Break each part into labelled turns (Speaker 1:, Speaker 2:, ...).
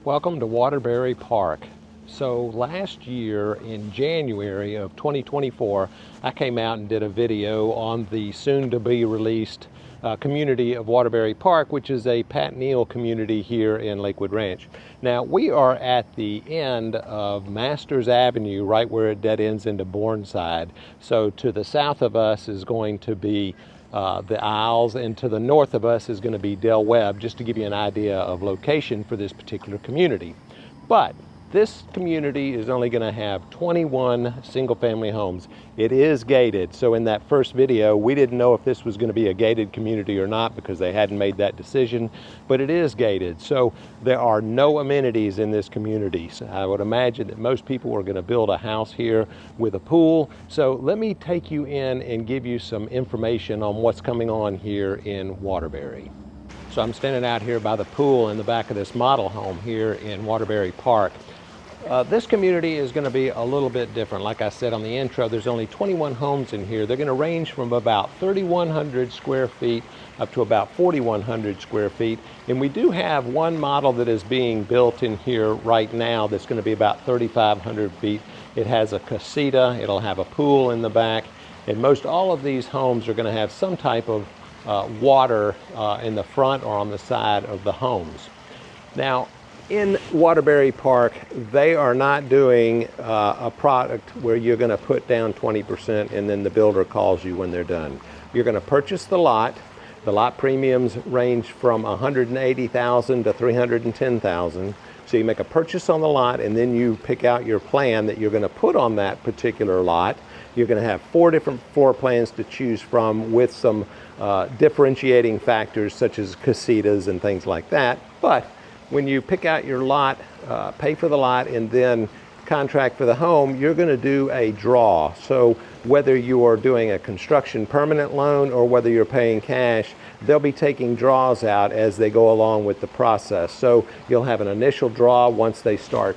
Speaker 1: Welcome to Waterbury Park. So last year in January of 2024, I came out and did a video on the soon-to-be released community of Waterbury Park, which is a Pat Neal community here in Lakewood Ranch. Now, we are at the end of Masters Avenue, right where it dead ends into Bourneside. So to the south of us is going to be the Isles, and to the north of us is going to be Del Webb, just to give you an idea of location for this particular community. But this community is only going to have 21 single-family homes. It is gated, so in that first video we didn't know if this was going to be a gated community or not because they hadn't made that decision, but it is gated. So there are no amenities in this community. So I would imagine that most people are going to build a house here with a pool. So let me take you in and give you some information on what's coming on here in Waterbury. So I'm standing out here by the pool in the back of this model home here in Waterbury Park. This community is going to be a little bit different. Like I said on the intro, there's only 21 homes in here. They're going to range from about 3,100 square feet up to about 4,100 square feet. And we do have one model that is being built in here right now that's going to be about 3,500 feet. It has a casita, it'll have a pool in the back, and most all of these homes are going to have some type of water in the front or on the side of the homes. Now, in Waterbury Park, they are not doing a product where you're going to put down 20% and then the builder calls you when they're done. You're going to purchase the lot. The lot premiums range from $180,000 to $310,000. So you make a purchase on the lot and then you pick out your plan that you're going to put on that particular lot. You're going to have 4 different floor plans to choose from with some differentiating factors such as casitas and things like that. But when you pick out your lot, pay for the lot, and then contract for the home, you're going to do a draw. So whether you are doing a construction permanent loan or whether you're paying cash, they'll be taking draws out as they go along with the process. So you'll have an initial draw once they start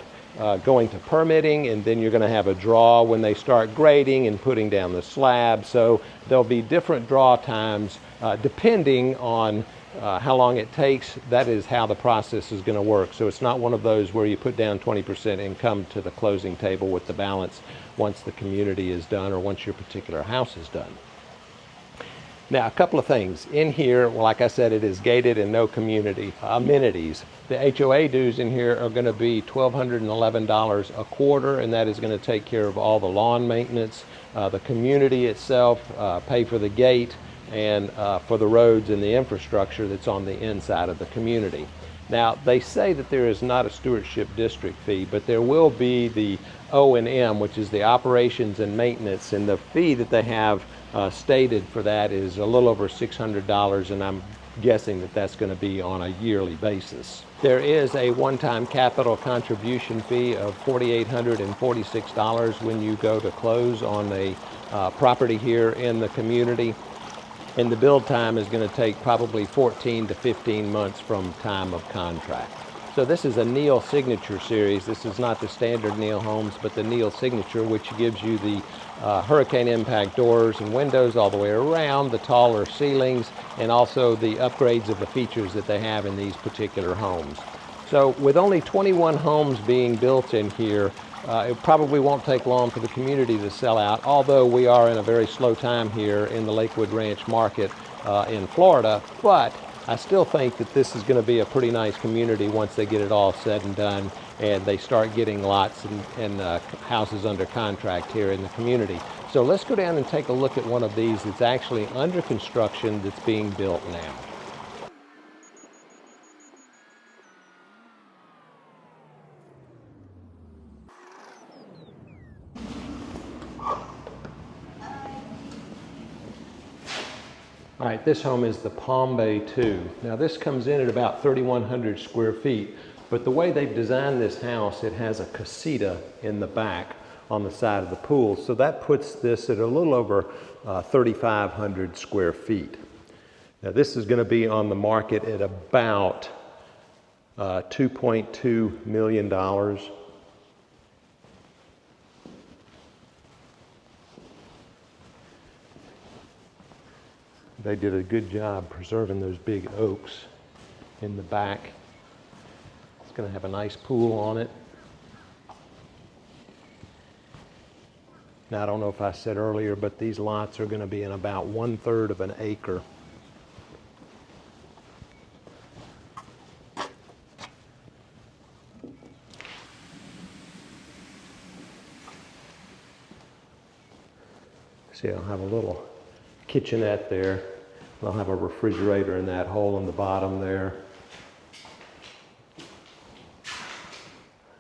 Speaker 1: going to permitting, and then you're going to have a draw when they start grading and putting down the slab. So there'll be different draw times depending on how long it takes. That is how the process is going to work. So it's not one of those where you put down 20% and come to the closing table with the balance once the community is done or once your particular house is done. Now, a couple of things. In here, well, like I said, it is gated and no community amenities. The HOA dues in here are going to be $1,211 a quarter, and that is going to take care of all the lawn maintenance, the community itself, pay for the gate, and for the roads and the infrastructure that's on the inside of the community. Now, they say that there is not a stewardship district fee, but there will be the O&M, which is the operations and maintenance, and the fee that they have stated for that is a little over $600, and I'm guessing that that's going to be on a yearly basis. There is a one-time capital contribution fee of $4,846 when you go to close on a property here in the community. And the build time is going to take probably 14 to 15 months from time of contract. So this is a Neal Signature series. This is not the standard Neal homes, but the Neal Signature, which gives you the hurricane impact doors and windows all the way around, the taller ceilings, and also the upgrades of the features that they have in these particular homes. So with only 21 homes being built in here, it probably won't take long for the community to sell out, although we are in a very slow time here in the Lakewood Ranch market in Florida. But I still think that this is going to be a pretty nice community once they get it all said and done and they start getting lots and houses under contract here in the community. So let's go down and take a look at one of these that's actually under construction that's being built now. All right, this home is the Palm Bay 2. Now this comes in at about 3,100 square feet, but the way they've designed this house, it has a casita in the back on the side of the pool. So that puts this at a little over 3,500 square feet. Now this is going to be on the market at about $2.2 million. They did a good job preserving those big oaks in the back. It's going to have a nice pool on it. Now, I don't know if I said earlier, but these lots are going to be in about 1/3 of an acre. See, I'll have a little kitchenette there. I'll have a refrigerator in that hole in the bottom there.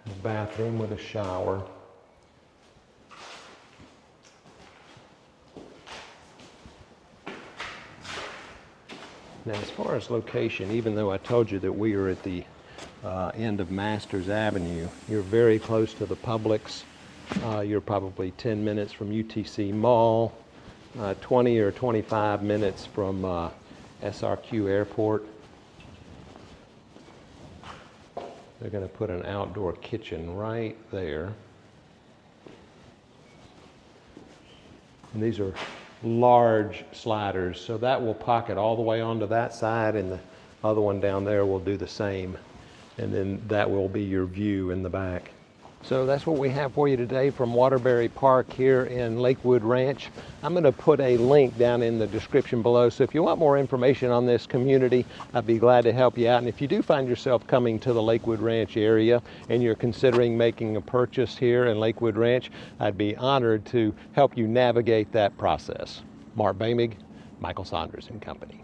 Speaker 1: A bathroom with a shower. Now, as far as location, even though I told you that we are at the end of Masters Avenue, you're very close to the Publix. You're probably 10 minutes from UTC Mall, 20 or 25 minutes from SRQ Airport. They're going to put an outdoor kitchen right there. And these are large sliders, so that will pocket all the way onto that side, and the other one down there will do the same. And then that will be your view in the back. So that's what we have for you today from Waterbury Park here in Lakewood Ranch. I'm going to put a link down in the description below, so if you want more information on this community, I'd be glad to help you out. And if you do find yourself coming to the Lakewood Ranch area and you're considering making a purchase here in Lakewood Ranch, I'd be honored to help you navigate that process. Mark Boehmig, Michael Saunders and Company.